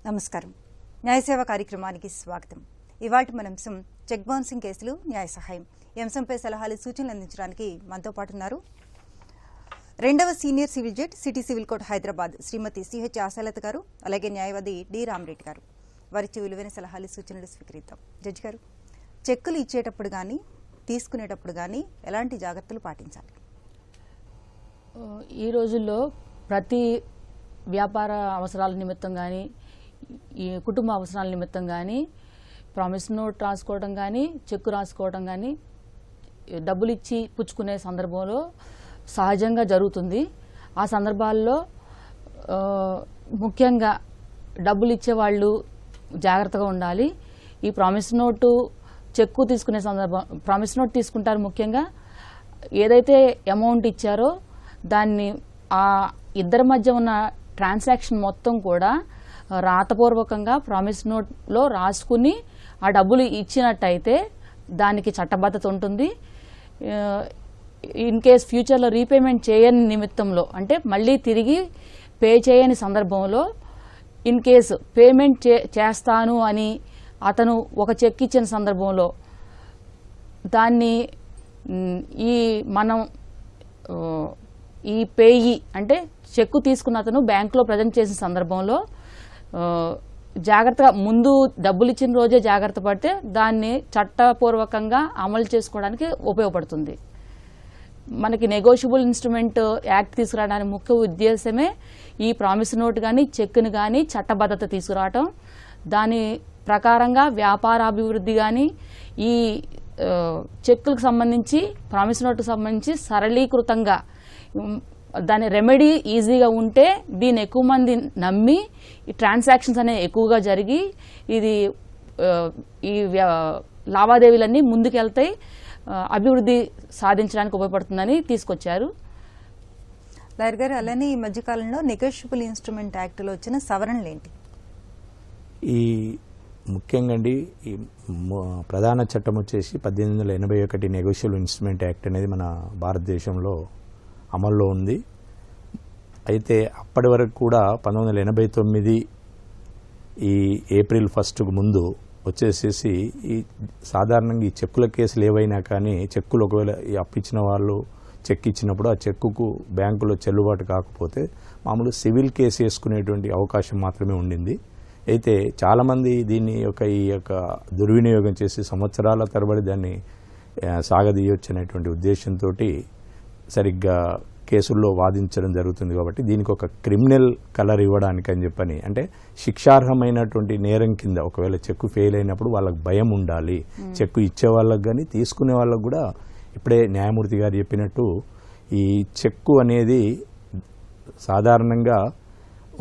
నమస్కారం. న్యాయసేవ కార్యక్రమానికి స్వాగతం. ఇవాటి మన అంశం చెక్ బౌన్సింగ్ కేసులు న్యాయ సహాయం. ఈ అంశంపై సలహాలు సూచనలు అందించడానికి మనతో పాటు ఉన్నారు రెండవ senior civil judge city civil court Hyderabad Shrimati CH Ashalatha గారు, అలాగే న్యాయవాది డి రామరెడ్డి గారు. వారిచ్చే విలువైన సలహాలు సూచనలు స్వీకరిద్దాం. జడ్జి గారు, చెక్కులు ఇచ్చేటప్పుడు కానీ తీసుకునేటప్పుడు కానీ ఎలాంటి జాగ్రత్తలు పాటించాలి? ఈ రోజుల్లో ప్రతి వ్యాపార అవసరాల నిమిత్తం కానీ ఈ కుటుంబ అవసరాల నిమిత్తం కానీ ప్రామిస్ నోట్ రాసుకోవడం కానీ చెక్కు రాసుకోవడం కానీ డబ్బులు ఇచ్చి పుచ్చుకునే సందర్భంలో సహజంగా జరుగుతుంది. ఆ సందర్భాల్లో ముఖ్యంగా డబ్బులు ఇచ్చేవాళ్ళు జాగ్రత్తగా ఉండాలి. ఈ ప్రామిస్ నోటు చెక్కు తీసుకునే సందర్భం ప్రామిస్ నోట్ తీసుకుంటారు. ముఖ్యంగా ఏదైతే అమౌంట్ ఇచ్చారో దాన్ని ఆ ఇద్దరి మధ్య ఉన్న ట్రాన్సాక్షన్ మొత్తం కూడా రాతపూర్వకంగా ప్రామిస్ నోట్లో రాసుకుని ఆ డబ్బులు ఇచ్చినట్టయితే దానికి చట్టబద్ధత ఉంటుంది. ఇన్ కేస్ ఫ్యూచర్లో రీపేమెంట్ చేయని నిమిత్తంలో, అంటే మళ్ళీ తిరిగి పే చేయని సందర్భంలో ఇన్ కేసు పేమెంట్ చేస్తాను అని అతను ఒక చెక్ ఇచ్చిన సందర్భంలో దాన్ని ఈ పేయి అంటే చెక్కు తీసుకున్న అతను బ్యాంకులో ప్రజెంట్ చేసిన సందర్భంలో జాగ్రత్తగా ముందు డబ్బులు ఇచ్చిన రోజే జాగ్రత్త పడితే దాన్ని చట్టపూర్వకంగా అమలు చేసుకోవడానికి ఉపయోగపడుతుంది. మనకి నెగోషియబుల్ ఇన్స్ట్రుమెంట్ యాక్ట్ తీసుకురావడానికి ముఖ్య ఉద్దేశమే ఈ ప్రామిస్ నోట్ కానీ చెక్కుని కానీ చట్టబద్ధత తీసుకురావటం. దాని ప్రకారంగా వ్యాపారాభివృద్ధి కానీ ఈ చెక్కులకు సంబంధించి ప్రామిస్ నోట్కు సంబంధించి సరళీకృతంగా దాని రెమెడీ ఈజీగా ఉంటే దీన్ని ఎక్కువ మంది నమ్మి ఈ ట్రాన్సాక్షన్స్ అనేవి ఎక్కువగా జరిగి ఈ లావాదేవీలన్నీ ముందుకెళ్తాయి, అభివృద్ధి సాధించడానికి ఉపయోగపడుతుందని తీసుకొచ్చారు. లాయర్ గారు, అలానే ఈ మధ్యకాలంలో నెగోషియబుల్ ఇన్స్ట్రుమెంట్ యాక్ట్లో వచ్చిన సవరణలు ఏంటి? ఈ ముఖ్యంగా అండి ఈ ప్రధాన చట్టం వచ్చేసి 1881 నెగోషియబుల్ ఇన్స్ట్రుమెంట్ యాక్ట్ అనేది మన భారతదేశంలో అమల్లో ఉంది. అయితే అప్పటి వరకు కూడా 1989 ఈ ఏప్రిల్ 1కు ముందు వచ్చేసేసి ఈ సాధారణంగా ఈ చెక్కుల కేసులు ఏవైనా కానీ చెక్కులు ఒకవేళ అప్పిచ్చిన వాళ్ళు చెక్ ఇచ్చినప్పుడు ఆ చెక్కుకు బ్యాంకులో చెల్లుబాటు కాకపోతే మామూలు సివిల్ కేసు వేసుకునేటువంటి అవకాశం మాత్రమే ఉండింది. అయితే చాలామంది దీన్ని ఈ యొక్క దుర్వినియోగం చేసి సంవత్సరాల తరబడి దాన్ని సాగదీయొచ్చు అనేటువంటి ఉద్దేశంతో సరిగ్గా కేసుల్లో వాదించడం జరుగుతుంది. కాబట్టి దీనికి ఒక క్రిమినల్ కలర్ ఇవ్వడానికి అని చెప్పని, అంటే శిక్షార్హమైనటువంటి నేరం కింద ఒకవేళ చెక్కు ఫెయిల్ అయినప్పుడు వాళ్ళకి భయం ఉండాలి. చెక్కు ఇచ్చే వాళ్ళకి కానీ తీసుకునే వాళ్ళకు కూడా ఇప్పుడే న్యాయమూర్తి గారు చెప్పినట్టు ఈ చెక్కు అనేది సాధారణంగా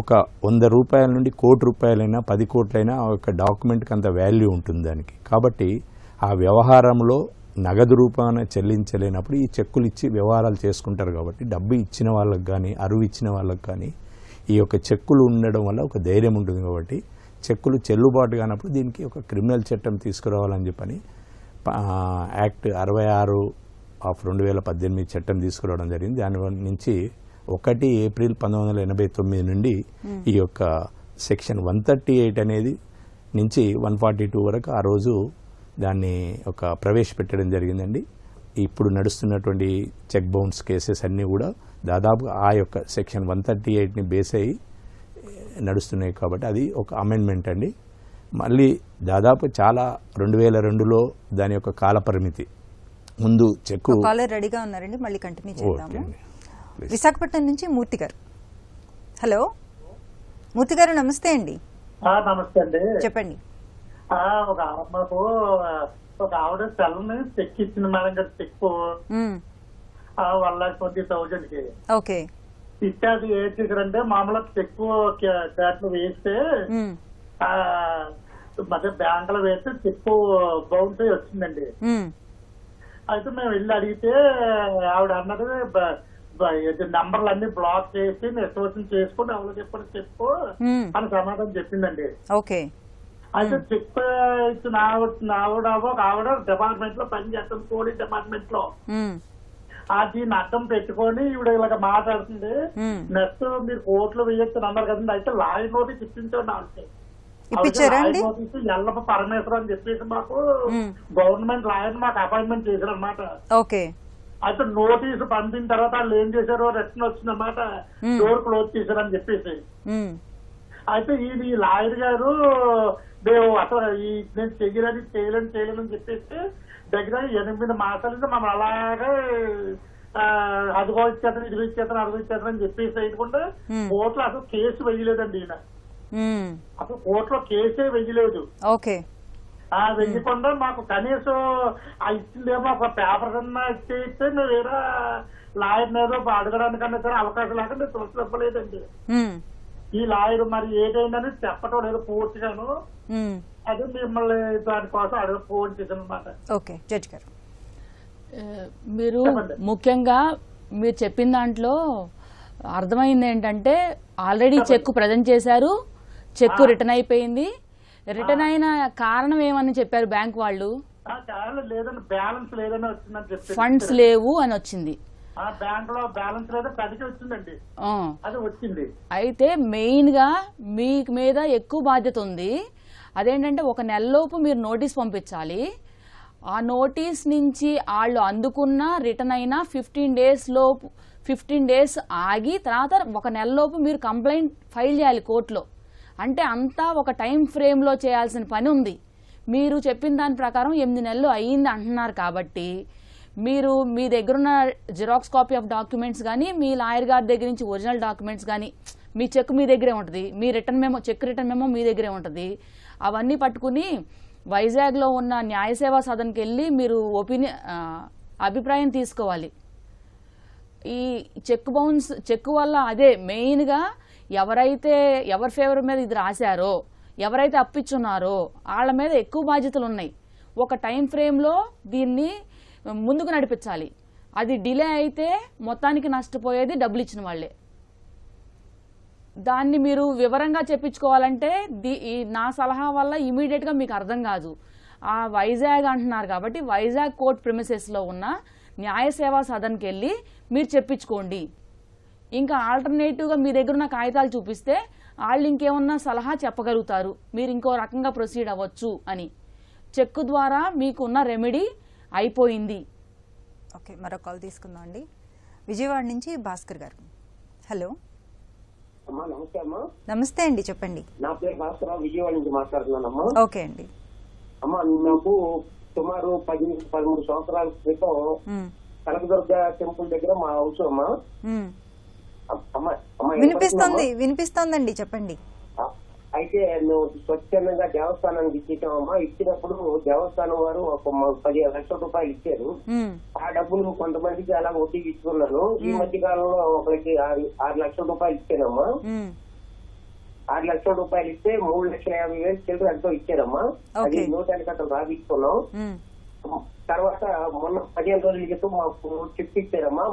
ఒక 100 రూపాయల నుండి ₹1,00,00,000 10 కోట్లైనా ఆ యొక్క డాక్యుమెంట్కి అంత వాల్యూ ఉంటుంది దానికి. కాబట్టి ఆ వ్యవహారంలో నగదు రూపాన చెల్లించలేనప్పుడు ఈ చెక్కులు ఇచ్చి వ్యవహారాలు చేసుకుంటారు. కాబట్టి డబ్బు ఇచ్చిన వాళ్ళకి కానీ అరువు ఇచ్చిన వాళ్ళకి కానీ ఈ యొక్క చెక్కులు ఉండడం వల్ల ఒక ధైర్యం ఉంటుంది. కాబట్టి చెక్కులు చెల్లుబాటు కానప్పుడు దీనికి ఒక క్రిమినల్ చట్టం తీసుకురావాలని చెప్పని యాక్ట్ 66/2018 చట్టం తీసుకురావడం జరిగింది. దాని నుంచి 1 ఏప్రిల్ 1989 నుండి ఈ యొక్క సెక్షన్ 138 అనేది నుంచి 142 వరకు ఆ రోజు దాన్ని ప్రవేశపెట్టడం జరిగిందండి. ఇప్పుడు నడుస్తున్నటువంటి చెక్ బౌన్స్ కేసెస్ అన్నీ కూడా దాదాపు ఆ యొక్క సెక్షన్ 138ని బేస్ అయ్యి నడుస్తున్నాయి. కాబట్టి అది ఒక అమెండ్మెంట్ అండి. మళ్ళీ దాదాపు చాలా 2002లో దాని యొక్క కాల పరిమితి ముందు చెక్కు రెడీగా ఉన్నారండి. మళ్ళీ కంటిన్యూ చేద్దాము. విశాఖపట్నం నుంచి మూర్తి గారు. హలో మూర్తి గారు, నమస్తే అండి. నమస్తే అండి, చెప్పండి. మాకు ఒక ఆవిడ సెల్ని చెక్ ఇచ్చింది మేడం గారు. చెక్ 1,20,000 కి ఓకే ఇస్తే అది ఏం చేశారంటే మామూలుగా చెక్ క్యాట్లు వేస్తే మధ్య బ్యాంకులో వేస్తే చెక్ బౌన్స్ అయి వచ్చిందండి. అయితే మేము వెళ్ళి అడిగితే ఆవిడ అన్నది నంబర్లు అన్ని బ్లాక్ చేసి నెట్వర్కింగ్ చేసుకుని ఎవరు చెప్పండి చెప్పు అని సమాధానం చెప్పిందండి. ఓకే. అయితే చెక్ ఇచ్చిన ఆవిడ డిపార్ట్మెంట్ లో పనిచేస్తుంది, పోలీస్ డిపార్ట్మెంట్ లో. దీన్ని అడ్డం పెట్టుకొని ఈవిడ ఇలాగ మాట్లాడుతుంది. నెక్స్ట్ మీరు కోర్టులో వేయొచ్చు అన్నారు కదండి. అయితే లాయర్ నోటీస్ ఇప్పించండి అంటే ఇప్పించారా అండి? నోటీసు ఎల్లప్ప పరమేశ్వరం అని చెప్పేసి మాకు గవర్నమెంట్ లాయర్ మాకు అపాయింట్మెంట్ చేశారు అనమాట. ఓకే. అయితే నోటీసు పంపిన తర్వాత వాళ్ళు ఏం చేశారో రిటర్న్ వచ్చిందన్నమాట, డోర్ క్లోజ్ చేశారని చెప్పేసి. అయితే ఈ లాయర్ గారు మేము అసలు నేను చేయలేని చెప్పేసి దగ్గర 8 మాసాల నుంచి మమ్మల్ని అలాగే అదిగో ఇచ్చేతను ఇదిగో ఇచ్చేతను అదిగో ఇచ్చేతను అని చెప్పేసి వేయకుండా కోర్టులో అసలు కేసు వేయలేదండి ఈయన. అసలు కోర్టులో కేసే వెయ్యలేదు. ఓకే. వెయ్యకుండా మాకు కనీసం ఇచ్చిందేమో ఒక పేపర్ కన్నా ఇస్తే మేము వేరే లాయర్ ఏదో అడగడానికన్నా సరే అవకాశం లేకుండా తొలసి ఇవ్వలేదండి. ఈ లాయర్ మరి ఏదైందని చెప్పటం లేదు పూర్తిగాను. అదే మిమ్మల్ని దానికోసం అడగ ఫోన్ చేశాను అనమాట. ఓకే జడ్జి గారు, మీరు ముఖ్యంగా మీరు చెప్పిన దాంట్లో అర్థమైంది ఏంటంటే ఆల్రెడీ చెక్ ప్రజెంట్ చేశారు, చెక్ రిటర్న్ అయిపోయింది. రిటర్న్ అయిన కారణం ఏమని చెప్పారు బ్యాంక్ వాళ్ళు? లేదని బ్యాలెన్స్ లేదని వచ్చిందని చెప్పి, ఫండ్స్ లేవు అని వచ్చింది. బ్యాంక్ లో బ్యాలెన్స్ లేదా కడికి వచ్చిందండి, అది వచ్చింది. అయితే మెయిన్ గా మీ మీద ఎక్కువ బాధ్యత ఉంది. అదేంటంటే 1 నెలలోపు మీరు నోటీస్ పంపించాలి. ఆ నోటీస్ నుంచి వాళ్ళు అందుకున్న రిటర్న్ అయినా 15 డేస్ ఆగి తర్వాత 1 నెలలోపు మీరు కంప్లైంట్ ఫైల్ చేయాలి కోర్టులో. అంటే అంతా ఒక టైం ఫ్రేమ్లో చేయాల్సిన పని ఉంది. మీరు చెప్పిన దాని ప్రకారం 8 నెలలు అయ్యింది అంటున్నారు. కాబట్టి మీరు మీ దగ్గరున్న జిరాక్స్ కాపీ ఆఫ్ డాక్యుమెంట్స్ కానీ, మీ లాయర్ గారి దగ్గర నుంచి ఒరిజినల్ డాక్యుమెంట్స్ కానీ, మీ చెక్ మీ దగ్గరే ఉంటుంది, మీ చెక్ రిటర్న్ మెమో మీ దగ్గరే ఉంటుంది. అవన్నీ పట్టుకుని వైజాగ్లో ఉన్న న్యాయ సేవా సదన్కి వెళ్ళి మీరు అభిప్రాయం తీసుకోవాలి. ఈ చెక్ వల్ల అదే మెయిన్గా ఎవరి ఫేవర్ మీద ఇది రాశారో, ఎవరైతే అప్పిచ్చున్నారో వాళ్ళ మీద ఎక్కువ బాధ్యతలు ఉన్నాయి. ఒక టైం ఫ్రేమ్లో దీన్ని ముందుకు నడిపించాలి. అది డిలే అయితే మొత్తానికి నష్టపోయేది డబ్బులు ఇచ్చిన వాళ్ళే. దాన్ని మీరు వివరంగా చెప్పించుకోవాలంటే నా సలహా వల్ల ఇమీడియట్గా మీకు అర్థం కాదు. ఆ వైజాగ్ అంటున్నారు కాబట్టి వైజాగ్ కోర్ట్ ప్రిమిసెస్లో ఉన్న న్యాయ సేవా సదన్కి వెళ్ళి మీరు చెప్పించుకోండి. ఇంకా ఆల్టర్నేటివ్గా మీ దగ్గర ఉన్న కాగితాలు చూపిస్తే వాళ్ళు ఇంకేమన్నా సలహా చెప్పగలుగుతారు, మీరు ఇంకో రకంగా ప్రొసీడ్ అవ్వచ్చు అని. చెక్ ద్వారా మీకున్న రెమెడీ అయిపోయింది. ఓకే, మరో కాల్ తీసుకుందాం అండి. విజయవాడ నుంచి భాస్కర్ గారు. హలో. నమస్తే అమ్మా. నమస్తే అండి, చెప్పండి. నా పేరు భాస్కర్, విజయవాడ నుంచి మాట్లాడుతున్నానమ్మా. ఓకే అండి. అమ్మా, నాకు సుమారు 13 సంవత్సరాల క్రితం కనకదుర్గ టెంపుల్ దగ్గర మా హౌస్ అమ్మా. వినిపిస్తోందండి, చెప్పండి. అయితే నువ్వు స్వచ్ఛందంగా దేవస్థానానికి ఇచ్చామమ్మా. ఇచ్చినప్పుడు దేవస్థానం వారు ఒక 15 లక్షల రూపాయలు ఇచ్చారు. ఆ డబ్బులు కొంతమందికి అలా వడ్డీకి ఇచ్చుకున్నాను. ఈ మధ్య కాలంలో ఒకరికి 6 లక్షల రూపాయలు ఇచ్చానమ్మా. 6 లక్షల రూపాయలు ఇస్తే 3,50,000 చిల్లర ఎంతో ఇచ్చారమ్మా. అది 100 రాబిచ్చుకున్నాం. తర్వాత మొన్న 15 రోజుల క్రితం మాకు చెక్ ఇచ్చారమ్మా.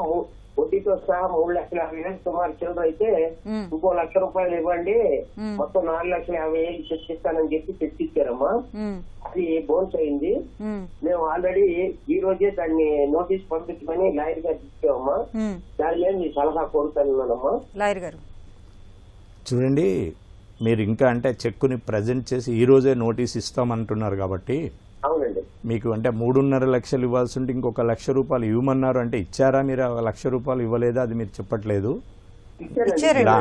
వడ్డీతో సహా 3,50,000 సుమారు చిల్లర అయితే ఇంకో 1,00,000 రూపాయలు ఇవ్వండి, మొత్తం 4,50,000 చెక్ ఇస్తానని చెప్పి చెక్ ఇచ్చారమ్మా. అది బౌన్స్ అయింది. మేము ఆల్రెడీ ఈ రోజే దాన్ని నోటీస్ పంపించమని లాయర్ గారు ఇచ్చామమ్మా. దాని మీద మీ సలహా కోరుతానమ్మా. లాయర్ గారు చూడండి, మీరు ఇంకా అంటే చెక్కుని ప్రజెంట్ చేసి ఈ రోజే నోటీస్ ఇస్తామంటున్నారు కాబట్టి అవునండి, మీకు అంటే 3.5 లక్షలు ఇవ్వాల్సి ఉంటే ఇంకొక 1,00,000 రూపాయలు ఇవ్వమన్నారు. అంటే ఇచ్చారా మీరు? 1,00,000 రూపాయలు ఇవ్వలేదా? అది మీరు చెప్పట్లేదు.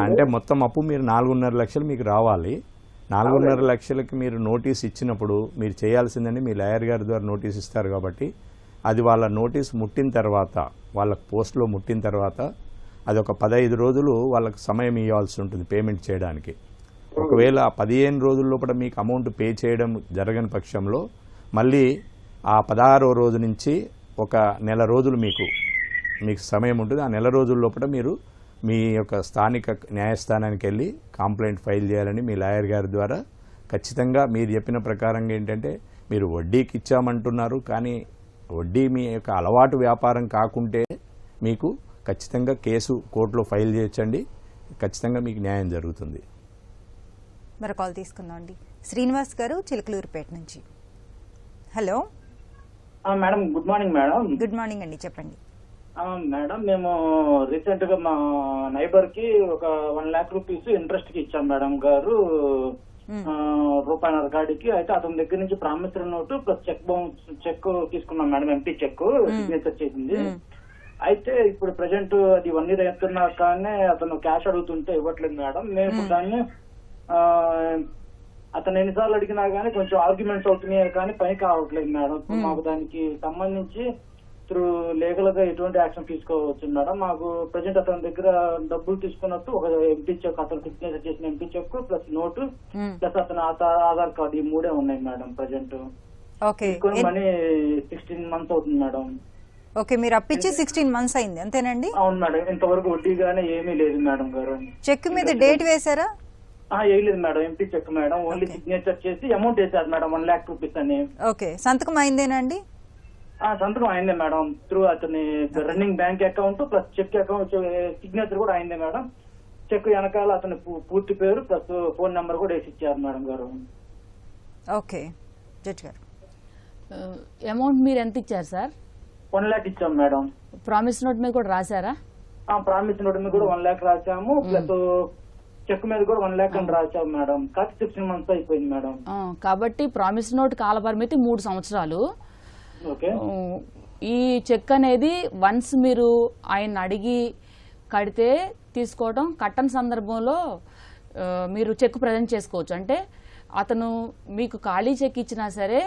అంటే మొత్తం అప్పు మీరు 4.5 లక్షలు మీకు రావాలి. 4.5 లక్షలకి మీరు నోటీస్ ఇచ్చినప్పుడు మీరు చేయాల్సిందని మీ లాయర్ గారి ద్వారా నోటీస్ ఇస్తారు కాబట్టి అది వాళ్ళ నోటీస్ ముట్టిన తర్వాత, వాళ్ళ పోస్ట్లో ముట్టిన తర్వాత అది ఒక 15 రోజులు వాళ్ళకి సమయం ఇవ్వాల్సి ఉంటుంది పేమెంట్ చేయడానికి. ఒకవేళ 15 రోజుల లోపల మీకు అమౌంట్ పే చేయడం జరగని పక్షంలో మళ్ళీ ఆ 16వ రోజు నుంచి ఒక నెల రోజులు మీకు సమయం ఉంటుంది. ఆ నెల రోజుల లోపల మీరు మీ యొక్క స్థానిక న్యాయస్థానానికి వెళ్ళి కంప్లైంట్ ఫైల్ చేయాలని మీ లాయర్ గారి ద్వారా ఖచ్చితంగా మీరు చెప్పిన ప్రకారంగా ఏంటంటే మీరు వడ్డీకి ఇచ్చామంటున్నారు, కానీ వడ్డీ మీ యొక్క అలవాటు వ్యాపారం కాకుంటే మీకు ఖచ్చితంగా కేసు కోర్టులో ఫైల్ చేయొచ్చండి. ఖచ్చితంగా మీకు న్యాయం జరుగుతుంది. మరో కాల్ తీసుకుందాం అండి. శ్రీనివాస్ గారు చిలకలూరుపేట నుంచి. Hello madam, good morning madam. Good morning అండి, చెప్పండి. మేడం, మేము రీసెంట్ గా మా నైబర్ కి ఒక 1 lakh రూపీస్ ఇంట్రెస్ట్ కి ఇచ్చాం మేడం గారు. రూపాయన్నర కాడికి. అయితే అతని దగ్గర నుంచి ప్రామిసరీ నోటు ప్లస్ చెక్ తీసుకున్నాం మేడం, ఎంటీ చెక్ సిగ్నేచర్ చేసింది. అయితే ఇప్పుడు ప్రజెంట్ అది 1 year అవుతున్నా కానీ అతను క్యాష్ అడుగుతుంటే ఇవ్వట్లేదు మేడం. మేము దాన్ని అతను ఎన్నిసార్లు అడిగినా గానీ కొంచెం ఆర్గ్యుమెంట్స్ అవుతున్నాయి కానీ పని కావట్లేదు మేడం. మాకు దానికి సంబంధించి త్రూ లీగల్ గా ఎటువంటి యాక్షన్ తీసుకోవచ్చు మేడం. మాకు ప్రజెంట్ అతని దగ్గర డబ్బులు తీసుకున్నట్టు ఒక ఎంపీ చెక్, అతను సిగ్నేచర్ చేసిన empty cheque plus note plus అతను ఆధార్ కార్డు, ఈ 3 ఉన్నాయి మేడం. ప్రజెంట్ తీసుకుని మనీ 16 months అవుతుంది మేడం. ఓకే, మీరు అప్పిచ్చి 16 months అయింది అంతేనండి? అవును మేడం. ఇంతవరకు వడ్డీగానే ఏమీ లేదు మేడం గారు. చెక్ మీద డేట్ వేసారా? వేయలేదు madam, empty cheque madam. Only signature చేసి అమౌంట్ వేసారు మేడం 1 lakh rupees అని. ఓకే, సంతకం అయిందేనండి? సంతకం అయిందే మేడం. త్రూ అతని running bank account plus cheque account signature కూడా అయిందే మేడం. చెక్ వెనకాల అతని పూర్తి పేరు ప్లస్ ఫోన్ నెంబర్ కూడా వేసి ఇచ్చారు మేడం గారు. ఓకే జడ్జి గారు, అమౌంట్ మీరు ఎంత ఇచ్చారు సార్? 1 lakh ఇచ్చాం మేడం. ప్రామిస్ నోట్ మీద కూడా రాశారా? ప్రామిస్ నోట్ మీద కూడా 1 lakh రాశాము, ప్లస్ చెక్ మీద కూడా 1 lakh అని రాశాము మేడం. కాకపోతే 16 months అయిపోయింది మేడం. కాబట్టి ప్రామిస్ నోట్ కాల పరిమితి 3 సంవత్సరాలు. ఓకే, ఈ చెక్ అనేది వన్స్ మీరు ఆయన అడిగి కడితే తీసుకోవడం, కట్టని సందర్భంలో మీరు చెక్ ప్రజెంట్ చేసుకోవచ్చు. అంటే అతను మీకు ఖాళీ చెక్ ఇచ్చినా సరే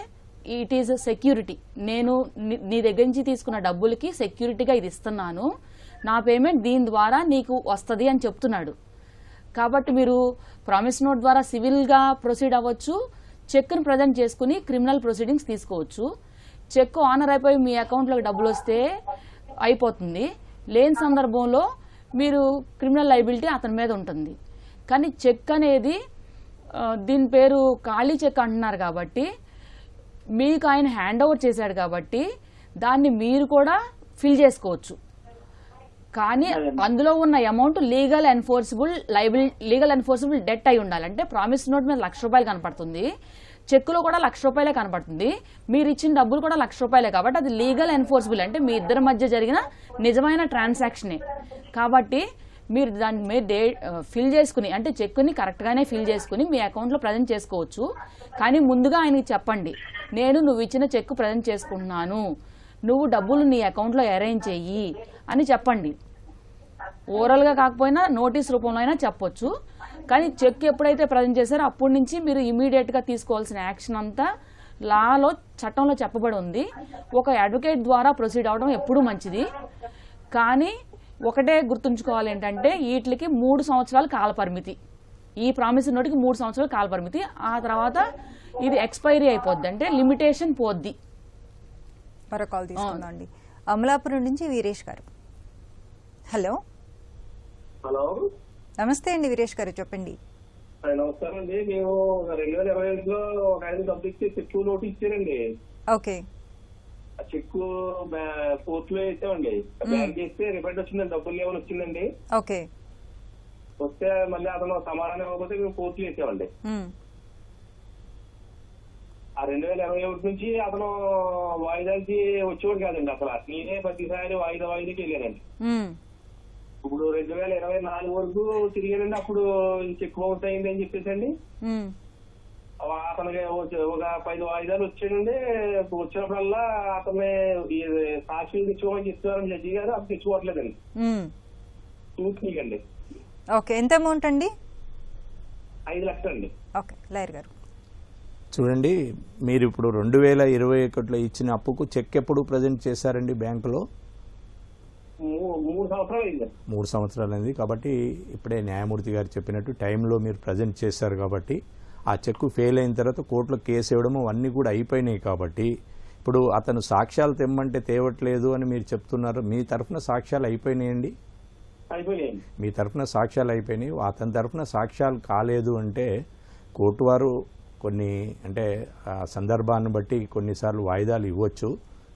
ఇట్ ఈజ్ సెక్యూరిటీ. నేను నీ దగ్గర నుంచి తీసుకున్న డబ్బులకి సెక్యూరిటీగా ఇది ఇస్తున్నాను, నా పేమెంట్ దీని ద్వారా నీకు వస్తుంది అని చెప్తున్నాడు. కాబట్టి మీరు ప్రామిస్ నోట్ ద్వారా సివిల్గా ప్రొసీడ్ అవ్వచ్చు, చెక్ను ప్రజెంట్ చేసుకుని క్రిమినల్ ప్రొసీడింగ్స్ తీసుకోవచ్చు. చెక్ ఆనర్ అయిపోయి మీ అకౌంట్లోకి డబ్బులు వస్తే అయిపోతుంది, లేని సందర్భంలో మీరు క్రిమినల్ లయబిలిటీ అతని మీద ఉంటుంది. కానీ చెక్ అనేది దీని పేరు ఖాళీ చెక్ అంటున్నారు కాబట్టి మీకు ఆయన హ్యాండ్ ఓవర్ చేశాడు కాబట్టి దాన్ని మీరు కూడా ఫిల్ చేసుకోవచ్చు. కానీ అందులో ఉన్న అమౌంట్ లీగల్ ఎన్ఫోర్సబుల్ డెట్ అయి ఉండాలి. అంటే ప్రామిస్ నోట్ మీద ₹1,00,000 కనపడుతుంది, చెక్కులో కూడా ₹1,00,000 కనపడుతుంది, మీరు ఇచ్చిన డబ్బులు కూడా ₹1,00,000 కాబట్టి అది లీగల్ ఎన్ఫోర్సబుల్, అంటే మీ ఇద్దరి మధ్య జరిగిన నిజమైన ట్రాన్సాక్షనే. కాబట్టి మీరు దాని మీద ఫిల్ చేసుకుని, అంటే చెక్కుని కరెక్ట్గానే ఫిల్ చేసుకుని మీ అకౌంట్లో ప్రజెంట్ చేసుకోవచ్చు. కానీ ముందుగా ఆయనకి చెప్పండి, నువ్వు ఇచ్చిన చెక్ ప్రజెంట్ చేసుకుంటున్నాను, నువ్వు డబ్బులు నీ అకౌంట్లో అరేంజ్ చెయ్యి అని చెప్పండి. ఓవరాల్గా కాకపోయినా నోటీస్ రూపంలో అయినా చెప్పొచ్చు. కానీ చెక్ ఎప్పుడైతే ప్రజెంట్ చేశారో అప్పటి నుంచి మీరు ఇమీడియట్గా తీసుకోవాల్సిన యాక్షన్ అంతా లాలో, చట్టంలో చెప్పబడి ఉంది. ఒక అడ్వకేట్ ద్వారా ప్రొసీడ్ అవడం ఎప్పుడూ మంచిది. కానీ ఒకటే గుర్తుంచుకోవాలి ఏంటంటే వీటికి 3 సంవత్సరాల కాలపరిమితి, ఈ ప్రామిస్ నోటికి 3 సంవత్సరాల కాలపరిమితి. ఆ తర్వాత ఇది ఎక్స్పైరీ అయిపోద్ది, అంటే లిమిటేషన్ పోద్ది. మరో కాల్ తీసుకుందామండి. అమలాపురం నుంచి వీరేష్ గారు. హలో నమస్తే అండి వీరేష్ గారు, చెప్పండి. నమస్కారం అండి. మేము 2025లో ఒక ఆయన డబ్బులు ఇచ్చి చెక్కు నోటు ఇచ్చారండి. ఓకే, ఆ చెక్కు కోర్టులో వేసామండి, బ్యాంక్ చేస్తే రిఫండ్ వచ్చిందండి, డబ్బులు ఏమైనా వచ్చిందండి. ఓకే, వస్తే మళ్ళీ అతను సమాధానం ఇవ్వకపోతే మేము కోర్టులో వేసామండి. ఆ 2021 నుంచి అతను వాయిదాలకి వచ్చేవాడు కాదండి, అసలు నేనే ప్రతిసారి వాయిదాకి వెళ్ళానండి. ఇప్పుడు 2024 వరకు తిరిగానండి. అప్పుడు చెక్ బౌన్స్ అయింది అని చెప్పేసండి అతనికి ఒక 10 వాయిదాలు వచ్చాడండి. వచ్చినప్పుడల్లా అతన్ని సాక్షులు తెచ్చుకోమని చెప్తున్నారని జడ్జి గారు, అప్పుడు తెచ్చుకోవట్లేదండి. చూసుకోండి. ఓకే, ఎంత అమౌంట్ అండి? 5 లక్షలు అండి. ఓకే, లాయర్ గారు చూడండి, మీరు ఇప్పుడు 2021లో ఇచ్చిన అప్పుకు చెక్ ఎప్పుడు ప్రజెంట్ చేశారండి బ్యాంకులో? 3 సంవత్సరాలు అయింది. 3 సంవత్సరాలు అయింది. కాబట్టి ఇప్పుడే న్యాయమూర్తి గారు చెప్పినట్టు టైంలో మీరు ప్రజెంట్ చేశారు కాబట్టి ఆ చెక్కు ఫెయిల్ అయిన తర్వాత కోర్టులో కేసు ఇవ్వడము అన్నీ కూడా అయిపోయినాయి. కాబట్టి ఇప్పుడు అతను సాక్ష్యాలు తెమ్మంటే తేవట్లేదు అని మీరు చెప్తున్నారు. మీ తరఫున సాక్ష్యాలు అయిపోయినాయండి? మీ తరఫున సాక్ష్యాలు అయిపోయినాయి. అతని తరఫున సాక్ష్యాలు కాలేదు అంటే కోర్టు వారు కొన్ని, అంటే ఆ సందర్భాన్ని బట్టి కొన్నిసార్లు వాయిదాలు ఇవ్వచ్చు.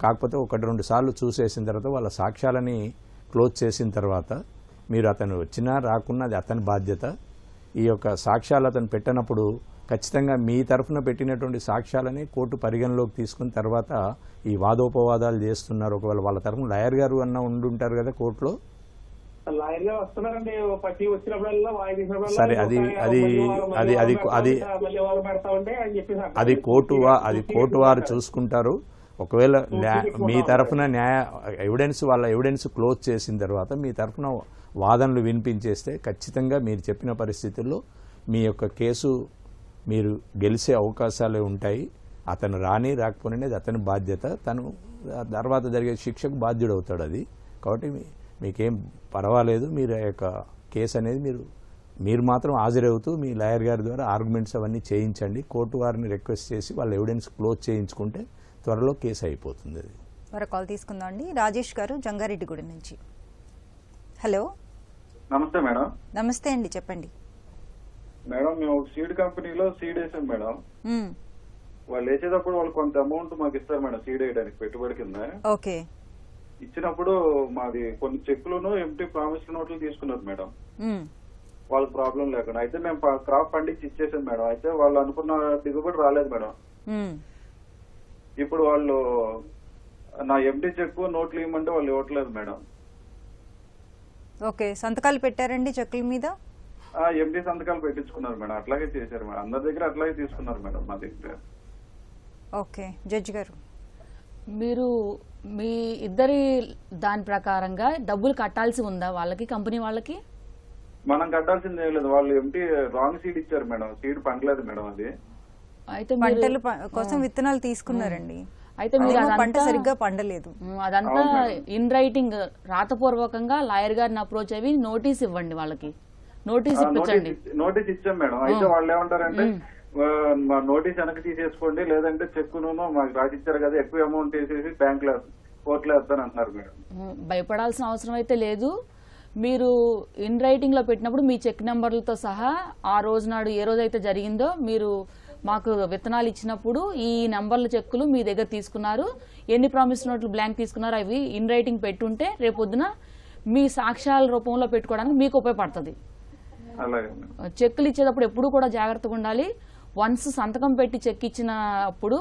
కాకపోతే 1-2 సార్లు చూసేసిన తర్వాత వాళ్ళ సాక్ష్యాలని క్లోజ్ చేసిన తర్వాత మీరు అతను వచ్చినా రాకున్నా అది అతని బాధ్యత. ఈ యొక్క సాక్ష్యాలు అతను పెట్టినప్పుడు ఖచ్చితంగా మీ తరఫున పెట్టినటువంటి సాక్ష్యాలని కోర్టు పరిగణలోకి తీసుకున్న తర్వాత ఈ వాదోపవాదాలు చేస్తున్నారు. ఒకవేళ వాళ్ళ తరఫున లాయర్ గారు అన్న ఉండుంటారు కదా కోర్టులో, లాయర్ గా వస్తున్నారండి, పట్టి వచ్చినప్పుడల్లా వాయిదా సరే, అది పెడతామంటే అని చెప్పేసి అది కోర్టు వారు చూసుకుంటారు. ఒకవేళ మీ తరఫున వాళ్ళ ఎవిడెన్స్ క్లోజ్ చేసిన తర్వాత మీ తరఫున వాదనలు వినిపించేస్తే ఖచ్చితంగా మీరు చెప్పిన పరిస్థితుల్లో మీ యొక్క కేసు మీరు గెలిచే అవకాశాలే ఉంటాయి. అతను రాకపోయినా అది అతని బాధ్యత, తను తర్వాత జరిగే శిక్షకు బాధ్యుడవుతాడు. అది కాబట్టి మీకేం పర్వాలేదు. మీరు ఆ యొక్క కేసు అనేది మీరు మాత్రం హాజరవుతూ మీ లాయర్ గారి ద్వారా ఆర్గ్యుమెంట్స్ అవన్నీ చేయించండి. కోర్టు వారిని రిక్వెస్ట్ చేసి వాళ్ళ ఎవిడెన్స్ క్లోజ్ చేయించుకుంటే త్వరలో కేసు అయిపోతుంది. అది మరో కాల్ తీసుకుందాం అండి. రాజేష్ గారు జంగారెడ్డిగూడెం నుంచి. హలో, నమస్తే మేడం. నమస్తే అండి, చెప్పండి. మేడం, మేము ఒక సీడ్ కంపెనీలో సీడ్ వేసాం మేడం. వాళ్ళు వేసేటప్పుడు వాళ్ళు కొంత అమౌంట్ మాకు ఇస్తారు మేడం సీడ్ వేయడానికి పెట్టుబడి కింద. ఓకే. ఇచ్చినప్పుడు మాది కొన్ని చెక్కులను ఎంటీ ప్రామిస్ నోట్లు తీసుకున్నారు మేడం, వాళ్ళకి ప్రాబ్లం లేకుండా. అయితే మేము క్రాప్ పండించి ఇచ్చేసాం మేడం. అయితే వాళ్ళు అనుకున్న దిగుబడి రాలేదు మేడం. ఇప్పుడు వాళ్ళు నా ఎంటీ చెక్కు నోట్లు ఇవ్వమంటే వాళ్ళు ఇవ్వట్లేదు మేడం. ఓకే, సంతకాలు పెట్టారండి చెక్కుల మీద? ఎంటీ సంతకాలు పెట్టించుకున్నారు మేడం. అట్లాగే చేశారు మేడం, అందరి దగ్గర అట్లాగే తీసుకున్నారు మేడం మా దగ్గర. ఓకే, జడ్జి గారు మీరు మీ ఇద్దరి దాని ప్రకారంగా డబ్బులు కట్టాల్సి ఉందా వాళ్ళకి, కంపెనీ వాళ్ళకి? మనం కట్టాల్సింది ఏం లేదు. వాళ్ళు ఎంటీ రాంగ్ సీడ్ ఇచ్చారు మేడం, సీడ్ పండలేదు మేడం. అది అయితే పంటల కోసం విత్తనాలు తీసుకున్నారండి, అయితే మీరు పంట సరిగ్గా పండలేదు. అదంతా ఇన్ రైటింగ్ రాతపూర్వకంగా లాయర్ గారిని అప్రోచ్ అయ్యి నోటీస్ ఇవ్వండి, వాళ్ళకి నోటీస్ ఇప్పించండి. నోటీస్ ఇచ్చాం మేడం. అయితే వాళ్ళు ఏమంటారంటే నోటీస్ వెనక్కి తీసేసుకోండి, లేదంటే చెక్కును మాకు రాసిచ్చారు కదా ఎక్కువ అమౌంట్ వేసేసి బ్యాంకులో కోర్టులో వేస్తాను అంటున్నారు మేడం. భయపడాల్సిన అవసరం అయితే లేదు. మీరు ఇన్ రైటింగ్ లో పెట్టినప్పుడు మీ చెక్ నెంబర్లతో సహా ఆ రోజు నాడు ఏ రోజైతే జరిగిందో మీరు మాకు విత్తనాలు ఇచ్చినప్పుడు ఈ నెంబర్ల చెక్కులు మీ దగ్గర తీసుకున్నారు, ఎన్ని ప్రామిస్ నోట్లు బ్లాంక్ తీసుకున్నారు అవి ఇన్ రైటింగ్ పెట్టుంటే రేపొద్దున మీ సాక్ష్యాల రూపంలో పెట్టుకోవడానికి మీకు ఉపయోగపడుతుంది. చెక్కులు ఇచ్చేటప్పుడు ఎప్పుడు కూడా జాగ్రత్తగా ఉండాలి. వన్స్ సంతకం పెట్టి చెక్ ఇచ్చినప్పుడు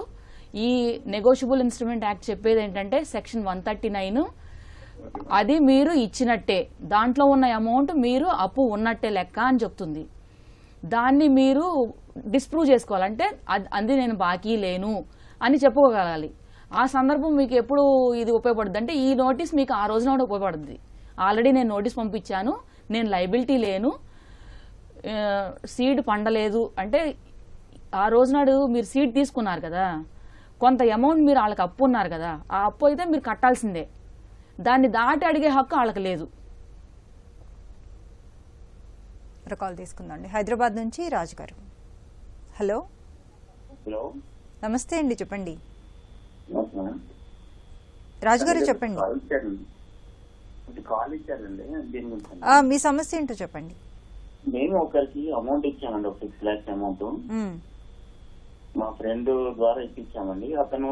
ఈ నెగోషియబుల్ ఇన్స్ట్రుమెంట్ యాక్ట్ చెప్పేది ఏంటంటే సెక్షన్ 139, అది మీరు ఇచ్చినట్టే, దాంట్లో ఉన్న అమౌంట్ మీరు అప్పు ఉన్నట్టే లెక్క అని చెప్తుంది. దాన్ని మీరు డిస్ప్రూవ్ చేసుకోవాలంటే అది నేను బాకీ లేను అని చెప్పుకోగలగాలి. ఆ సందర్భం మీకు ఎప్పుడు ఇది ఉపయోగపడుతుంది అంటే ఈ నోటీస్ మీకు ఆ రోజున కూడా ఉపయోగపడుతుంది. ఆల్రెడీ నేను నోటీస్ పంపించాను, నేను లయబిలిటీ లేను, సీడ్ పండలేదు అంటే ఆ రోజునాడు మీరు సీడ్ తీసుకున్నారు కదా, కొంత అమౌంట్ మీరు వాళ్ళకి అప్పు ఉన్నారు కదా, ఆ అప్పు అయితే మీరు కట్టాల్సిందే, దాన్ని దాటి అడిగే హక్కు వాళ్ళకి లేదు. కాల్ తీసుకుందండి. హైదరాబాద్ నుంచి రాజు గారు. హలో. హలో, నమస్తే అండి, చెప్పండి. రాజు గారు చెప్పండి. కాల్ ఇచ్చారండి, మీ సమస్య ఏంటో చెప్పండి. మేము ఒకరికి అమౌంట్ ఇచ్చామండి, ఒక 6 lakhs అమౌంట్ మా ఫ్రెండ్ ద్వారా ఇప్పించామండి. అతను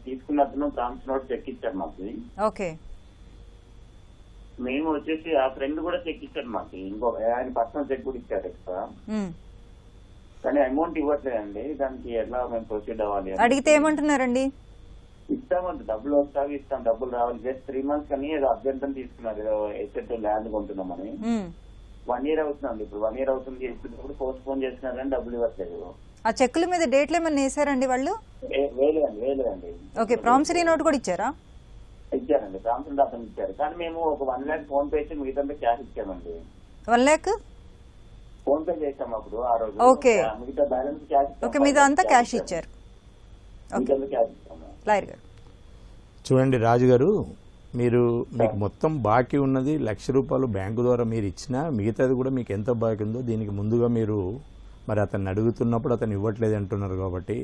తీసుకున్న అతను ప్రామిస్ నోట్ చెక్ ఇచ్చాడు మాకు. ఓకే. మేము వచ్చేసి ఆ ఫ్రెండ్ కూడా చెక్ ఇచ్చాడు మాకు, ఇంకో ఆయన పర్సనల్ చెక్ కూడా ఇచ్చాడు ఎక్స్ట్రా, కానీ అమౌంట్ ఇవ్వట్లేదండి. దానికి ఎట్లా మేము ప్రొసీడ్ అవ్వాలి? అడిగితే ఏమంటున్నారండి? ఇస్తామండి, డబ్బులు వస్తావి ఇస్తాం, డబ్బులు రావాలి. జస్ట్ 3 months కానీ ఏదో అభ్యంతరం తీసుకున్నారు, ఏదో ఎస్టేట్ ల్యాండ్ కొంటున్నామని. 1 year అవుతుంది, ఇప్పుడు 1 year అవుతుంది. ఇప్పుడు పోస్ట్ పోన్ చేస్తున్నారు కానీ డబ్బులు ఇవ్వట్లేదు. ఆ చెక్కుల మీద డేట్లు ఏమన్నా వేసారండి వాళ్ళు? వేలేదండి. ఓకే, ప్రామిసరీ నోట్ కూడా ఇచ్చారా? ఇచ్చారండి, ప్రామిసరీ అతను ఇచ్చారు. కానీ మేము ఒక 1 lakh ఫోన్ పే చేసి మిగతా క్యాష్ ఇచ్చామండి. 1 lakh ఫోన్ పే చేసాం అప్పుడు ఆ రోజు. ఓకే, మిగతా బ్యాలెన్స్ క్యాష్. ఓకే, మీద అంతా క్యాష్ ఇచ్చారు. లాయర్ గారు చూడండి, రాజు గారు, మీకు మొత్తం బాకీ ఉన్నది 1,00,000 రూపాయలు బ్యాంకు ద్వారా మీరు ఇచ్చినా మిగతాది కూడా మీకు ఎంత బాకీ ఉందో దీనికి ముందుగా మీరు మరి అతన్ని అడుగుతున్నప్పుడు అతను ఇవ్వట్లేదు అంటున్నారు కాబట్టి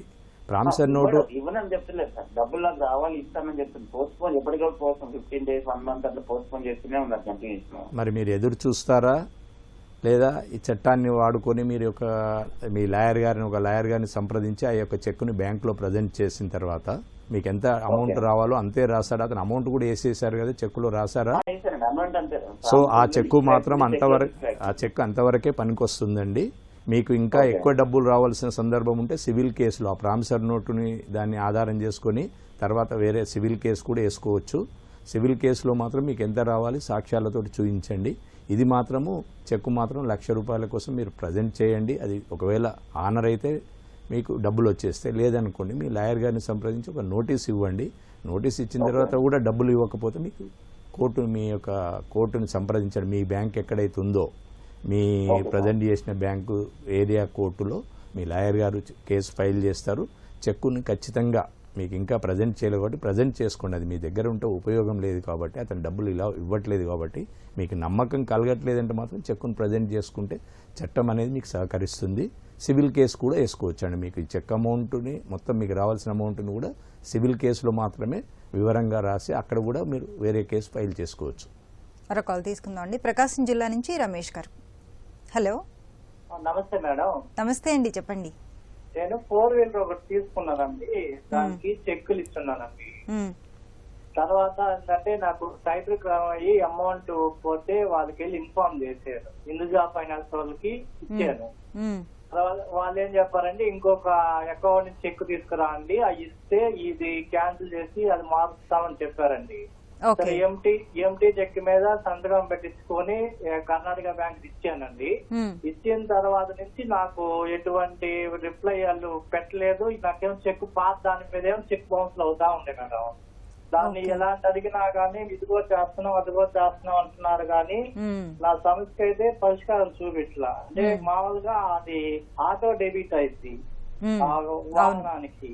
ప్రామిసరీ నోటు ఇవ్వనని చెప్తలేదు సార్, డబ్బులు నాకు రావాలి ఇస్తానని చెప్తుంది. పోస్ట్ పోన్ ఎప్పటికో పోస్ట్ 15 days 1 month అట్లా పోస్ట్ పోన్ చేస్తూనే ఉన్నారు కంటిన్యూస్. మరి మీరు ఎదురు చూస్తారా లేదా ఈ చట్టాన్ని వాడుకొని మీరు మీ లాయర్ గారిని సంప్రదించి ఆ యొక్క చెక్కుని బ్యాంకులో ప్రజెంట్ చేసిన తర్వాత మీకు ఎంత అమౌంట్ రావాలో అంతే రాస్తాడు. అతను అమౌంట్ కూడా వేసేసారు కదా, చెక్కులో రాసారా? సో ఆ చెక్కు మాత్రం అంతవరకే పనికొస్తుందండి. మీకు ఇంకా ఎక్కువ డబ్బులు రావాల్సిన సందర్భం ఉంటే సివిల్ కేసులో ఆ ప్రామిసరీ నోటుని దాన్ని ఆధారం చేసుకొని తర్వాత వేరే సివిల్ కేసు కూడా వేసుకోవచ్చు. సివిల్ కేసులో మాత్రం మీకు ఎంత రావాలి సాక్ష్యాలతో చూపించండి. ఇది మాత్రము చెక్కు మాత్రం ₹1,00,000 కోసం మీరు ప్రజెంట్ చేయండి. అది ఒకవేళ ఆనర్ అయితే మీకు డబ్బులు వచ్చేస్తే, లేదనుకోండి మీ లాయర్ గారిని సంప్రదించి ఒక నోటీస్ ఇవ్వండి. నోటీస్ ఇచ్చిన తర్వాత కూడా డబ్బులు ఇవ్వకపోతే మీకు మీ యొక్క కోర్టుని సంప్రదించండి. మీ బ్యాంక్ ఎక్కడైతే ఉందో మీ ప్రజెంట్ చేసిన బ్యాంకు ఏరియా కోర్టులో మీ లాయర్ గారు కేసు ఫైల్ చేస్తారు. చెక్కుని ఖచ్చితంగా మీకు ఇంకా ప్రజెంట్ చేయలేదు కాబట్టి ప్రజెంట్ చేసుకోండి. అది మీ దగ్గర ఉంటే ఉపయోగం లేదు కాబట్టి, అతను డబ్బులు ఇలా ఇవ్వట్లేదు కాబట్టి, మీకు నమ్మకం కలగట్లేదంటే మాత్రం చెక్కును ప్రజెంట్ చేసుకుంటే చట్టం అనేది మీకు సహకరిస్తుంది. సివిల్ కేసు కూడా వేసుకోవచ్చండి. మీకు ఈ చెక్ అమౌంట్ని మొత్తం మీకు రావాల్సిన అమౌంట్ని కూడా సివిల్ కేసులో మాత్రమే వివరంగా రాసి అక్కడ కూడా మీరు వేరే కేసు ఫైల్ చేసుకోవచ్చు. మరో కాల్ తీసుకుందాం అండి. ప్రకాశం జిల్లా నుంచి రమేష్ గారు. హలో, నమస్తే మేడం. నమస్తే అండి, చెప్పండి. నేను 4 వీలర్ ఒకటి తీసుకున్నానండి, దానికి చెక్కులు ఇస్తున్నానండి. తర్వాత ఏంటంటే నాకు సైబర్ క్రైమ్ అయ్యి అమౌంట్ పోతే వాళ్ళకి వెళ్ళి ఇన్ఫార్మ్ చేశారు, హిందూజా ఫైనాన్స్ వాళ్ళకి ఇచ్చాను. తర్వాత వాళ్ళు ఏం చెప్పారంటే ఇంకొక అకౌంట్ నుంచి చెక్ తీసుకురా అండి, అది ఇస్తే ఇది క్యాన్సిల్ చేసి అది మార్చుతామని చెప్పారండి. ఎంటీ చెక్ మీద సంతకం పెట్టించుకొని కర్ణాటక బ్యాంక్ ఇచ్చానండి. ఇచ్చిన తర్వాత నుంచి నాకు ఎటువంటి రిప్లై వాళ్ళు పెట్టలేదు. నాకేమో చెక్ పాత దాని మీద ఏమో చెక్ బౌన్స్ అవుతా ఉండే మేడం. దాన్ని ఎలాంటి అడిగినా గానీ ఇదిగో చేస్తున్నాం అదిగో చేస్తున్నాం అంటున్నారు గానీ నా సమస్య అయితే పరిష్కారం చూపించలా. అంటే మామూలుగా అది ఆటో డెబిట్ అయింది వాహనానికి,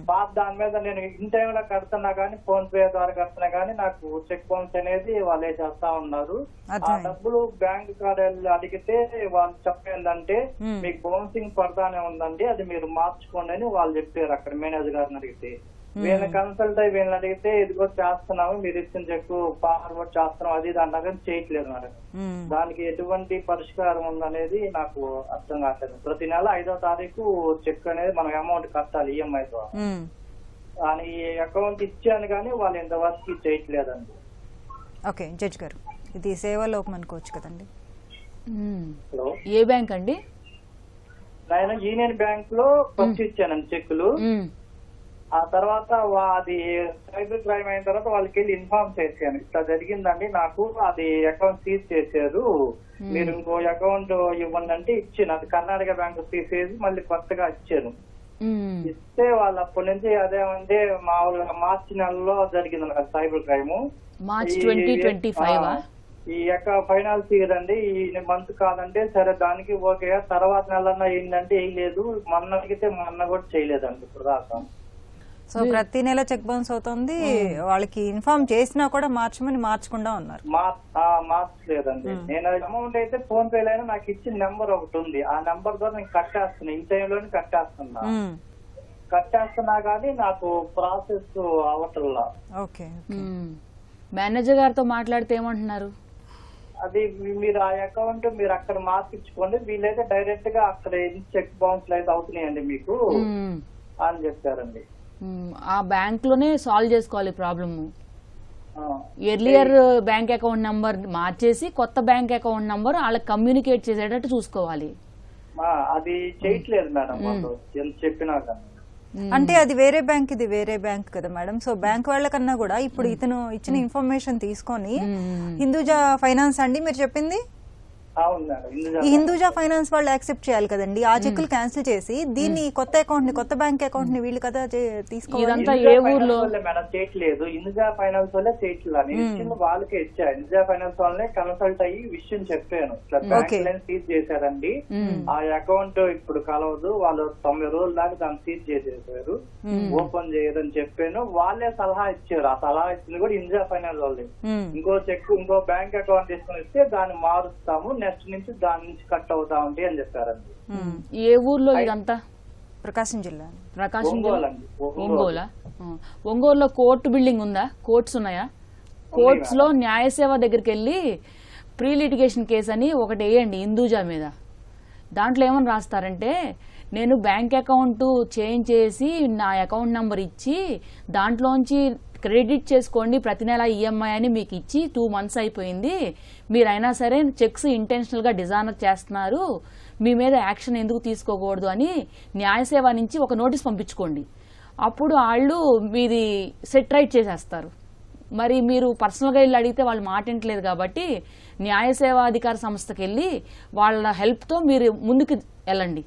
పాత దాని మీద నేను ఇన్ టైమ్ లో కడుతున్నా గానీ ఫోన్ పే ద్వారా కడుతున్నా గానీ నాకు చెక్ బౌన్స్ అనేది వాళ్ళే చేస్తా ఉన్నారు. ఆ డబ్బులు బ్యాంక్ కార్డు అడిగితే వాళ్ళు చెప్పేందంటే మీకు బౌన్సింగ్ పడతానే ఉందండి, అది మీరు మార్చుకోండి అని వాళ్ళు చెప్పారు అక్కడ మేనేజర్ గారిని అడిగితే. వీళ్ళని కన్సల్ట్ అయ్యి వీళ్ళని అడిగితే ఇదిగో చేస్తున్నాము, మీరు ఇచ్చిన చెక్కు ఫార్వర్డ్ చేస్తున్నాం, అది దాని చేయట్లేదు మరి. దానికి ఎటువంటి పరిష్కారం ఉందనేది నాకు అర్థం కావట్లేదు. ప్రతి నెల 5వ తారీఖు చెక్ అనేది మనం అమౌంట్ కట్టాలి ఈఎంఐ ద్వారా. కానీ అకౌంట్ ఇచ్చాను కానీ వాళ్ళు ఇంతవరకు చేయట్లేదండి. ఓకే జడ్జ్ గారు, ఇది సేవా లోపం అనుకోవచ్చు కదండి. హలో, ఏ బ్యాంక్ అండి? నేను యూనియన్ బ్యాంక్ లో ఫస్ట్ ఇచ్చానండి చెక్కులు. ఆ తర్వాత అది సైబర్ క్రైమ్ అయిన తర్వాత వాళ్ళకి వెళ్ళి ఇన్ఫార్మ్ చేశాను, ఇట్లా జరిగిందండి, నాకు అది అకౌంట్ సీజ్ చేశారు, మీరు ఇంకో అకౌంట్ ఇవ్వండి అంటే ఇచ్చాను. అది కర్ణాటక బ్యాంక్ తీసేసి మళ్ళీ కొత్తగా ఇచ్చాను. ఇస్తే వాళ్ళు అప్పటి నుంచి అదేమంటే మామూలుగా మార్చి నెలలో జరిగింది సైబర్ క్రైమ్. మార్చ్ 2025 ఈ యొక్క ఫైనాన్స్ ఇయరండి, ఈ మంత్ కాదంటే సరే దానికి ఓకే, తర్వాత నెలన్నా ఏంటంటే వేయలేదు, మొన్న అడిగితే మొన్న కూడా చేయలేదండి ఇప్పుడు దాకా. సో ప్రతి నెల చెక్ బౌన్స్ అవుతుంది, వాళ్ళకి ఇన్ఫార్మ్ చేసినా కూడా మార్చమని మార్చకుండా ఉన్నారు. మార్చలేదండి. నేను అమౌంట్ అయితే ఫోన్ పే లైనా నాకు ఇచ్చిన నెంబర్ ఒకటి ఉంది, ఆ నెంబర్ ద్వారా నేను కట్టేస్తున్నా, ఇన్ టైమ్ లోనే కట్టేస్తున్నా కానీ నాకు ప్రాసెస్ అవ్వట్లా. ఓకే, మేనేజర్ గారితో మాట్లాడితే ఏమంటున్నారు? అది మీరు ఆ అకౌంట్ మీరు అక్కడ మార్పించుకోండి, వీలైతే డైరెక్ట్ గా అక్కడ చెక్ బౌన్స్ అయితే అవుతున్నాయండి మీకు అని చెప్పారండి. ఆ బ్యాంక్ లోనే సాల్వ్ చేసుకోవాలి problem. Earlier bank account number మార్చేసి కొత్త బ్యాంక్ అకౌంట్ నంబర్ వాళ్ళకి కమ్యూనికేట్ చేసేటట్టు చూసుకోవాలి. అది చేయట్లేదు మేడం వాళ్ళు ఎంత చెప్పినా కానీ. అంటే అది వేరే బ్యాంక్, ఇది వేరే బ్యాంక్ కదా మేడం. సో బ్యాంక్ వాళ్ళకన్నా కూడా ఇప్పుడు ఇతను ఇచ్చిన ఇన్ఫర్మేషన్ తీసుకొని హిందూజా ఫైనాన్స్ అండి మీరు చెప్పింది, ఈ హిందూజా ఫైనాన్స్ వాళ్ళు యాక్సెప్ట్ చేయాలి కదండి, ఆ చెక్కులు క్యాన్సిల్ చేసి దీన్ని కొత్త అకౌంట్ ని కొత్త బ్యాంక్ అకౌంట్ ని వీళ్ళు కదా తీసుకోవాలి. మేడం చేయట్లేదు, హిందూజా ఫైనాన్స్ వాళ్ళే చేయట్లేదు, నేను ఇచ్చింది వాళ్ళకే ఇచ్చా. హిందూజా ఫైనాన్స్ వాళ్ళనే కన్సల్ట్ అయ్యి విషయం చెప్పాను, సీజ్ చేశారండి, ఆ అకౌంట్ ఇప్పుడు కలవదు, వాళ్ళు 90 రోజుల దాకా దాన్ని సీజ్ చేసేసారు, ఓపెన్ చేయదని చెప్పాను. వాళ్ళే సలహా ఇచ్చారు, ఆ సలహా ఇచ్చింది కూడా హిందూజా ఫైనాన్స్ వాళ్ళే. ఇంకో చెక్ ఇంకో బ్యాంక్ అకౌంట్ తీసుకుని ఇస్తే దాన్ని మారుస్తాము, నెక్స్ట్ నుంచి దాని నుంచి కట్ అవుతా ఉంటాయి అని చెప్పారండి. ఏ ఊర్లో ఇదంతా? ప్రకాశం జిల్లా. ప్రకాశం జిల్లా ఒంగోలా? ఒంగోలులో కోర్టు బిల్డింగ్ ఉందా? కోర్ట్స్ ఉన్నాయా? కోర్ట్స్ లో న్యాయసేవ దగ్గరికి వెళ్ళి ప్రీ లిటిగేషన్ కేసు అని ఒకటి వేయండి హిందూజా మీద. దాంట్లో ఏమని రాస్తారంటే, నేను బ్యాంక్ అకౌంట్ చేంజ్ చేసి నా అకౌంట్ నంబర్ ఇచ్చి దాంట్లోంచి క్రెడిట్ చేసుకోండి ప్రతి నెల ఈఎంఐ అని మీకు ఇచ్చి 2 months అయిపోయింది, మీరైనా సరే చెక్స్ ఇంటెన్షనల్ గా డిజానర్ చేస్తున్నారు, మీ మీద యాక్షన్ ఎందుకు తీసుకోకూడదు అని న్యాయసేవ నుంచి ఒక నోటీస్ పంపించుకోండి. అప్పుడు వాళ్ళు మీది సెట్ రైట్ చేసేస్తారు. మరి మీరు పర్సనల్గా వెళ్ళి అడిగితే వాళ్ళు మాట వింటలేదు కాబట్టి న్యాయ సేవాధికార సంస్థకి వెళ్ళి వాళ్ళ హెల్ప్తో మీరు ముందుకు వెళ్ళండి.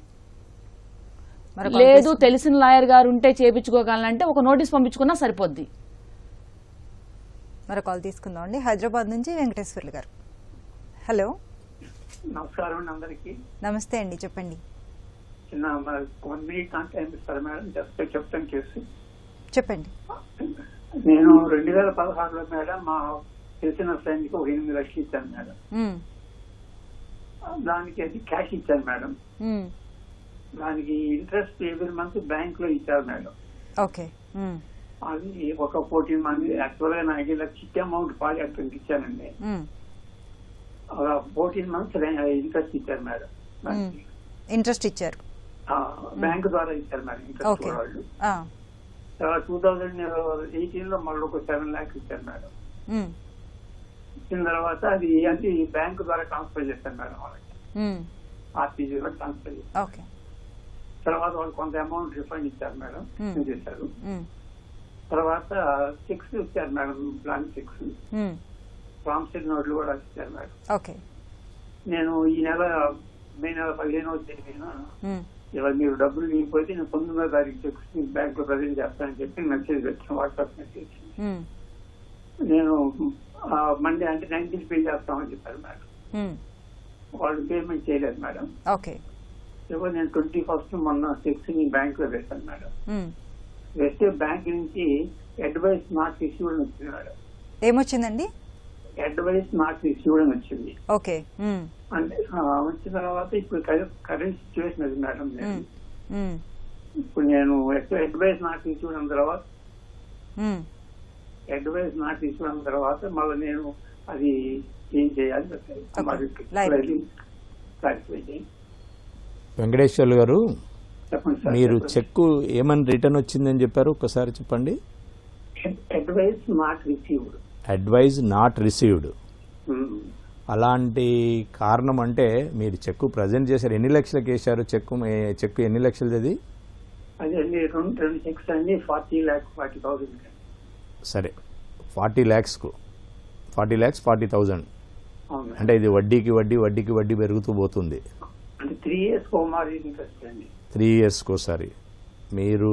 లేదు తెలిసిన లాయర్ గారు ఉంటే చేయించుకోగలంటే ఒక నోటీస్ పంపించుకున్నా సరిపోద్ది. మరో కాల్ తీసుకుందాం అండి. హైదరాబాద్ నుంచి వెంకటేశ్వర్లు గారు. హలో, నమస్కారం అండి అందరికి. నమస్తే అండి, చెప్పండి. చిన్న 1 minute టైం ఇస్తారు మేడం, జస్ట్ చెప్తాను కేసు. చెప్పండి. నేను 2016లో మేడం మా తెలిసిన ఫ్రెండ్ కి 8 లక్షలు ఇచ్చాను మేడం. దానికి అది క్యాష్ ఇచ్చాను మేడం. దానికి ఇంట్రెస్ట్ ఎవ్రీ మంత్ బ్యాంక్ లో ఇచ్చారు మేడం. ఓకే. అది ఒక 14 మంది యాక్చువల్ గా నాకు 8 లక్షలు ఇచ్చే అమౌంట్ పాలియాక్టర్కి ఇచ్చానండి. 14 months ఇంట్రెస్ట్ ఇచ్చారు మేడం. ఇంట్రెస్ట్ ఇచ్చారు, బ్యాంక్ ద్వారా ఇచ్చారు మేడం ఇంట్రెస్ట్ వాళ్ళు. 2018లో మళ్ళీ ఒక 7 lakhs ఇచ్చారు మేడం. ఇచ్చిన తర్వాత అది అంటే బ్యాంక్ ద్వారా ట్రాన్స్ఫర్ చేశారు మేడం వాళ్ళకి, ఆర్టీజీలో ట్రాన్స్ఫర్ చేశారు. తర్వాత వాళ్ళు కొంత అమౌంట్ రిఫండ్ ఇచ్చారు మేడం, చేశారు. తర్వాత చెక్స్ ఇచ్చారు మేడం, బ్లాంక్ చెక్స్, ప్రామిసరీ నోట్లు కూడా ఇచ్చారు మేడం. ఓకే. నేను ఈ నెల మే నెల 15వ తేదీన ఇలా మీరు డబ్బులు నీకపోతే నేను 19వ తారీఖు చెక్స్ బ్యాంక్ లో ప్రజెంట్ చేస్తానని చెప్పి మెసేజ్ పెట్టాను, వాట్సాప్ మెసేజ్. నేను మండే అంటే 19th పే చేస్తామని చెప్పారు మేడం. వాళ్ళు పేమెంట్ చేయలేదు మేడం. ఓకే. ఇప్పుడు నేను 21st మొన్న చెక్స్ ని బ్యాంక్ లో వేశాను మేడం. వేస్తే బ్యాంక్ నుంచి అడ్వైస్ నాట్ రిసీవ్డ్ అని వచ్చింది మేడం. ఏమొచ్చిందండి? అడ్వైస్ నాట్ రిసీవ్డ్ అని వచ్చింది. ఓకే. అంటే వచ్చిన తర్వాత ఇప్పుడు కరెంట్ సిచ్యువేషన్ అది మేడం. ఇప్పుడు నేను అడ్వైస్ నాట్ రిసీవ్డ్ అన్న తర్వాత మళ్ళీ నేను అది ఏం చేయాలి క్లారిఫై చేయండి. వెంకటేశ్వర్లు గారు, చెప్పండి సార్. మీరు చెక్కు ఏమని రిటర్న్ వచ్చిందని చెప్పారు, ఒకసారి చెప్పండి. Advice not received. Advise not received. అలాంటి కారణం అంటే మీరు చెక్కు ప్రజెంట్ చేశారు, ఎన్ని లక్షలకు వేశారు చెక్కు ఎన్ని లక్షలది? అది అండి 2 చెక్స్ అండి, 40,40,000. సరే, 40 lakhsకు 40,40,000 అంటే ఇది వడ్డీకి వడ్డీ పెరుగుతూ పోతుంది. 3 years ఇంట్రెస్ట్ అండి. 3 yearsకోసారి. మీరు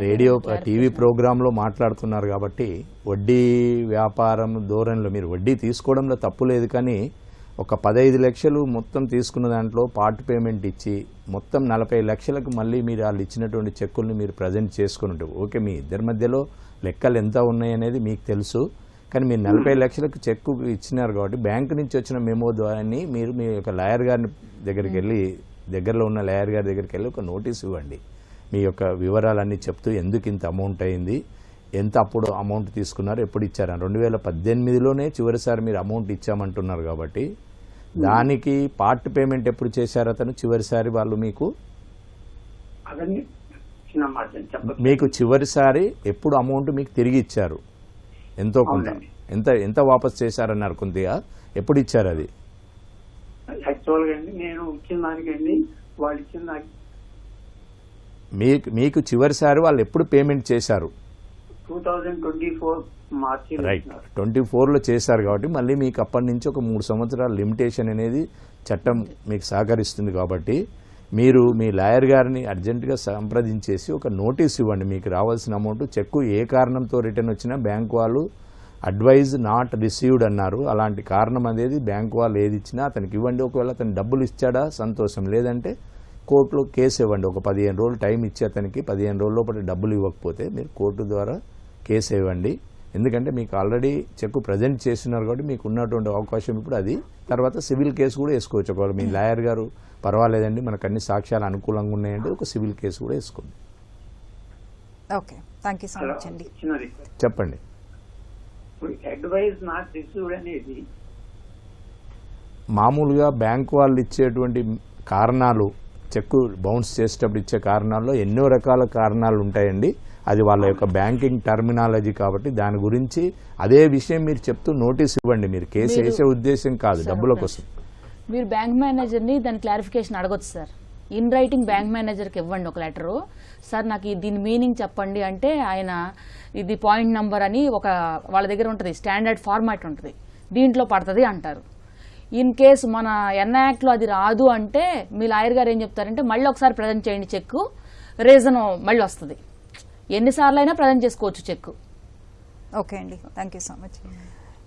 రేడియో టీవీ ప్రోగ్రాంలో మాట్లాడుతున్నారు కాబట్టి వడ్డీ వ్యాపారం ధోరణిలో మీరు వడ్డీ తీసుకోవడంలో తప్పు లేదు, కానీ ఒక 15 లక్షలు మొత్తం తీసుకున్న దాంట్లో పార్ట్ పేమెంట్ ఇచ్చి మొత్తం 40 లక్షలకు మళ్ళీ మీరు వాళ్ళు ఇచ్చినటువంటి చెక్కుల్ని మీరు ప్రజెంట్ చేసుకుని ఉంటారు. ఓకే, మీ ఇద్దరి మధ్యలో లెక్కలు ఎంత ఉన్నాయనేది మీకు తెలుసు, కానీ మీరు 40 లక్షలకు చెక్కు ఇచ్చినారు కాబట్టి బ్యాంకు నుంచి వచ్చిన మెమో ద్వారా మీరు మీ యొక్క లాయర్ గారిని దగ్గరికి వెళ్ళి, దగ్గరలో ఉన్న లాయర్ గారి దగ్గరికి వెళ్ళి ఒక నోటీస్ ఇవ్వండి. మీ యొక్క వివరాలన్నీ చెప్తూ ఎందుకు ఇంత అమౌంట్ అయింది, ఎంత అప్పుడు అమౌంట్ తీసుకున్నారు, ఎప్పుడు ఇచ్చారు. 2018లోనే చివరిసారి మీరు అమౌంట్ ఇచ్చామంటున్నారు కాబట్టి దానికి పార్ట్ పేమెంట్ ఎప్పుడు చేశారు అతను చివరిసారి వాళ్ళు మీకు చివరిసారి ఎప్పుడు అమౌంట్ మీకు తిరిగి ఇచ్చారు, ఎంతో కొంత ఎంత వాపస్ చేశారన్నారు, కొద్దిగా ఎప్పుడు ఇచ్చారు అది? యాక్చువల్గా అండి నేను ఇచ్చిన దానికండి వాళ్ళు ఇచ్చిన దానికి మీకు చివరిసారి వాళ్ళు ఎప్పుడు పేమెంట్ చేశారు? 2024 మార్చి. రైట్, 24లో చేశారు కాబట్టి మళ్ళీ మీకు అప్పటి నుంచి ఒక 3 సంవత్సరాల లిమిటేషన్ అనేది చట్టం మీకు సహకరిస్తుంది. కాబట్టి మీరు మీ లాయర్ గారిని అర్జెంటుగా సంప్రదించేసి ఒక నోటీస్ ఇవ్వండి. మీకు రావాల్సిన అమౌంట్ చెక్కు ఏ కారణంతో రిటర్న్ వచ్చినా బ్యాంక్ వాళ్ళు అడ్వైజ్ నాట్ రిసీవ్డ్ అన్నారు, అలాంటి కారణం అనేది బ్యాంక్ వాళ్ళు ఏది ఇచ్చినా అతనికి ఇవ్వండి. ఒకవేళ అతను డబ్బులు ఇచ్చాడా సంతోషం, లేదంటే కోర్టులో కేసు ఇవ్వండి. ఒక 15 రోజులు టైం ఇచ్చి అతనికి 15 రోజుల లోపల డబ్బులు ఇవ్వకపోతే మీరు కోర్టు ద్వారా కేసు ఇవ్వండి. ఎందుకంటే మీకు ఆల్రెడీ చెక్కు ప్రజెంట్ చేస్తున్నారు కాబట్టి మీకు ఉన్నటువంటి అవకాశం ఇప్పుడు అది. తర్వాత సివిల్ కేసు కూడా వేసుకోవచ్చు. ఒకవేళ మీ లాయర్ గారు పర్వాలేదండి మనకు అన్ని సాక్ష్యాలు అనుకూలంగా ఉన్నాయంటే ఒక సివిల్ కేసు కూడా వేసుకోండి. Okay, thank you so much అండి. చెప్పండి. అడ్వైజ్ నాట్ రిసీవ్డ్ అనేది మామూలుగా బ్యాంక్ వాళ్ళు ఇచ్చేటువంటి కారణాలు, చెక్కు బౌన్స్ చేసేటప్పుడు ఇచ్చే కారణాల్లో ఎన్నో రకాల కారణాలు ఉంటాయండి. అది వాళ్ళ యొక్క బ్యాంకింగ్ టర్మినాలజీ కాబట్టి దాని గురించి అదే విషయం మీరు చెప్తూ నోటీస్ ఇవ్వండి. మీరు కేసు వేసే ఉద్దేశం కాదు, డబ్బుల కోసం. మీరు బ్యాంక్ మేనేజర్ని దాని క్లారిఫికేషన్ అడగొచ్చు సార్. ఇన్ రైటింగ్ బ్యాంక్ మేనేజర్కి ఇవ్వండి ఒక లెటరు, సార్ నాకు దీని మీనింగ్ చెప్పండి అంటే ఆయన ఇది పాయింట్ నంబర్ అని ఒక వాళ్ళ దగ్గర ఉంటుంది, స్టాండర్డ్ ఫార్మాట్ ఉంటుంది, దీంట్లో పడుతుంది అంటారు. ఇన్ కేసు మన ఎన్ఐ యాక్ట్లో అది రాదు అంటే మీ లాయర్ గారు ఏం చెప్తారంటే మళ్ళీ ఒకసారి ప్రజెంట్ చేయండి చెక్, రీజన్ మళ్ళీ వస్తుంది. ఎన్నిసార్లు అయినా ప్రజెంట్ చేసుకోవచ్చు చెక్. ఓకే అండి, థ్యాంక్ యూ సో మచ్.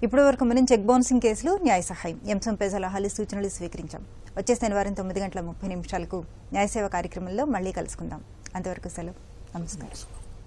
ఇప్పటి వరకు మనం చెక్ బౌన్సింగ్ కేసులు న్యాయ సహాయం అంశంపై సలహాలు సూచనలు స్వీకరించాం. వచ్చే శనివారం 9:30 న్యాయ సేవ కార్యక్రమంలో మళ్ళీ కలుసుకుందాం. అంతవరకు సెలవు. నమస్కారం.